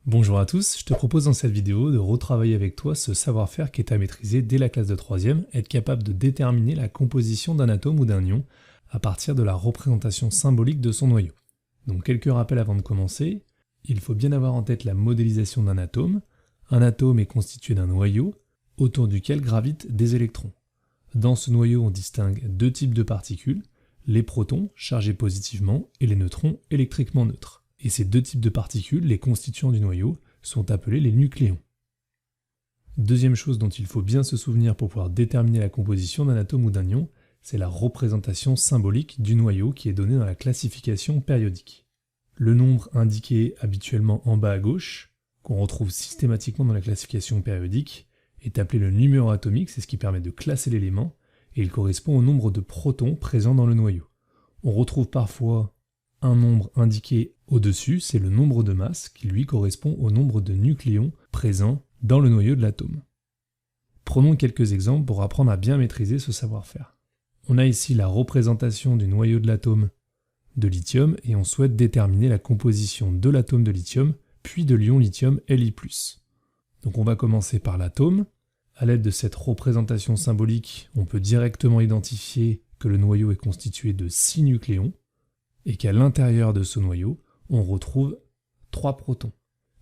Bonjour à tous, je te propose dans cette vidéo de retravailler avec toi ce savoir-faire qui est à maîtriser dès la classe de 3e, être capable de déterminer la composition d'un atome ou d'un ion à partir de la représentation symbolique de son noyau. Donc quelques rappels avant de commencer. Il faut bien avoir en tête la modélisation d'un atome. Un atome est constitué d'un noyau autour duquel gravitent des électrons. Dans ce noyau, on distingue deux types de particules, les protons chargés positivement et les neutrons électriquement neutres. Et ces deux types de particules, les constituants du noyau, sont appelés les nucléons. Deuxième chose dont il faut bien se souvenir pour pouvoir déterminer la composition d'un atome ou d'un ion, c'est la représentation symbolique du noyau qui est donnée dans la classification périodique. Le nombre indiqué habituellement en bas à gauche, qu'on retrouve systématiquement dans la classification périodique, est appelé le numéro atomique, c'est ce qui permet de classer l'élément, et il correspond au nombre de protons présents dans le noyau. On retrouve parfois un nombre indiqué au-dessus, c'est le nombre de masse qui lui correspond au nombre de nucléons présents dans le noyau de l'atome. Prenons quelques exemples pour apprendre à bien maîtriser ce savoir-faire. On a ici la représentation du noyau de l'atome de lithium et on souhaite déterminer la composition de l'atome de lithium puis de l'ion lithium Li+. Donc on va commencer par l'atome. À l'aide de cette représentation symbolique, on peut directement identifier que le noyau est constitué de 6 nucléons et qu'à l'intérieur de ce noyau, on retrouve 3 protons.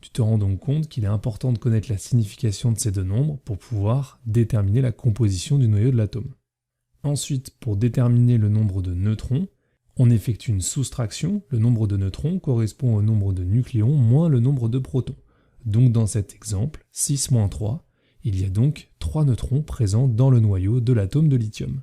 Tu te rends donc compte qu'il est important de connaître la signification de ces deux nombres pour pouvoir déterminer la composition du noyau de l'atome. Ensuite, pour déterminer le nombre de neutrons, on effectue une soustraction. Le nombre de neutrons correspond au nombre de nucléons moins le nombre de protons. Donc dans cet exemple, 6 moins 3, il y a donc 3 neutrons présents dans le noyau de l'atome de lithium.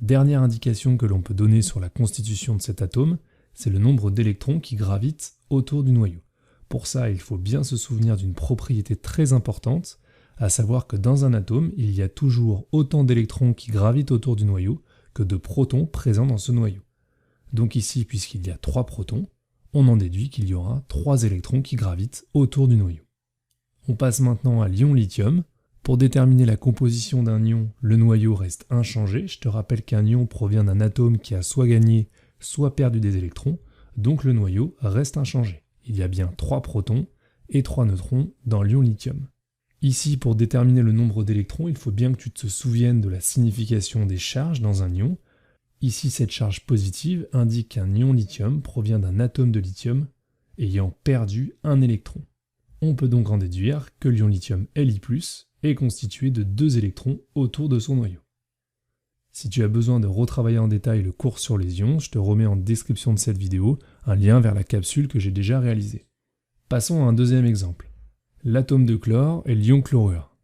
Dernière indication que l'on peut donner sur la constitution de cet atome, c'est le nombre d'électrons qui gravitent autour du noyau. Pour ça, il faut bien se souvenir d'une propriété très importante, à savoir que dans un atome, il y a toujours autant d'électrons qui gravitent autour du noyau que de protons présents dans ce noyau. Donc ici, puisqu'il y a 3 protons, on en déduit qu'il y aura 3 électrons qui gravitent autour du noyau. On passe maintenant à l'ion lithium. Pour déterminer la composition d'un ion, le noyau reste inchangé. Je te rappelle qu'un ion provient d'un atome qui a soit gagné, soit perdu des électrons, donc le noyau reste inchangé. Il y a bien 3 protons et 3 neutrons dans l'ion lithium. Ici, pour déterminer le nombre d'électrons, il faut bien que tu te souviennes de la signification des charges dans un ion. Ici, cette charge positive indique qu'un ion lithium provient d'un atome de lithium ayant perdu un électron. On peut donc en déduire que l'ion lithium Li+, est constitué de 2 électrons autour de son noyau. Si tu as besoin de retravailler en détail le cours sur les ions, je te remets en description de cette vidéo un lien vers la capsule que j'ai déjà réalisée. Passons à un deuxième exemple. L'atome de chlore et l'ion chlorure.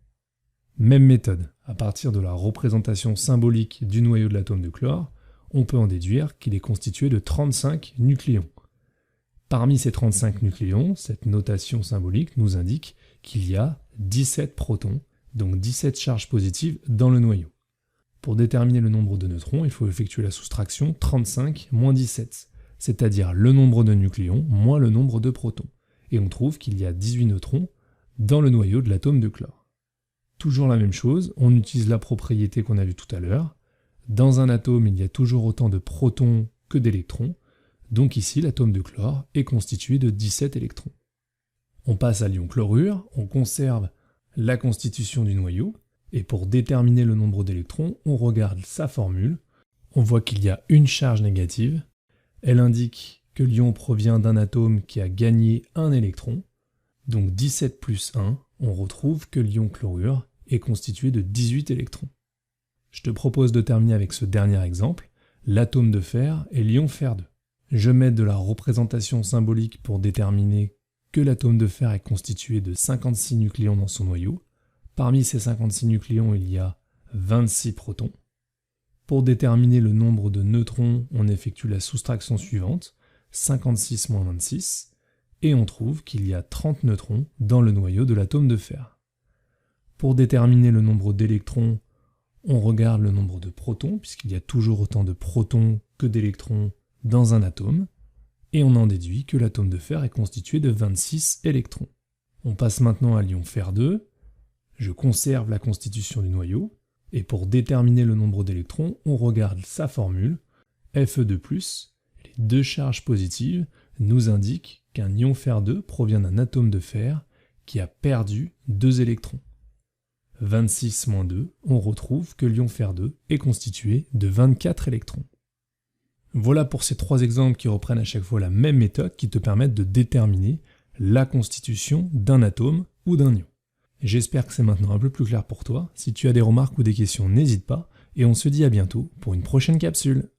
Même méthode, à partir de la représentation symbolique du noyau de l'atome de chlore, on peut en déduire qu'il est constitué de 35 nucléons. Parmi ces 35 nucléons, cette notation symbolique nous indique qu'il y a 17 protons, donc 17 charges positives dans le noyau. Pour déterminer le nombre de neutrons, il faut effectuer la soustraction 35 moins 17, c'est-à-dire le nombre de nucléons moins le nombre de protons. Et on trouve qu'il y a 18 neutrons dans le noyau de l'atome de chlore. Toujours la même chose, on utilise la propriété qu'on a vue tout à l'heure. Dans un atome, il y a toujours autant de protons que d'électrons, donc ici l'atome de chlore est constitué de 17 électrons. On passe à l'ion chlorure, on conserve la constitution du noyau, et pour déterminer le nombre d'électrons, on regarde sa formule. On voit qu'il y a une charge négative. Elle indique que l'ion provient d'un atome qui a gagné un électron. Donc 17 plus 1, on retrouve que l'ion chlorure est constitué de 18 électrons. Je te propose de terminer avec ce dernier exemple, l'atome de fer et l'ion fer2. Je mets de la représentation symbolique pour déterminer que l'atome de fer est constitué de 56 nucléons dans son noyau. Parmi ces 56 nucléons, il y a 26 protons. Pour déterminer le nombre de neutrons, on effectue la soustraction suivante, 56 moins 26, et on trouve qu'il y a 30 neutrons dans le noyau de l'atome de fer. Pour déterminer le nombre d'électrons, on regarde le nombre de protons, puisqu'il y a toujours autant de protons que d'électrons dans un atome, et on en déduit que l'atome de fer est constitué de 26 électrons. On passe maintenant à l'ion fer2. Je conserve la constitution du noyau, et pour déterminer le nombre d'électrons, on regarde sa formule, Fe2+, les deux charges positives nous indiquent qu'un ion fer2 provient d'un atome de fer qui a perdu 2 électrons. 26-2, on retrouve que l'ion fer2 est constitué de 24 électrons. Voilà pour ces 3 exemples qui reprennent à chaque fois la même méthode qui te permettent de déterminer la constitution d'un atome ou d'un ion. J'espère que c'est maintenant un peu plus clair pour toi. Si tu as des remarques ou des questions, n'hésite pas, et on se dit à bientôt pour une prochaine capsule.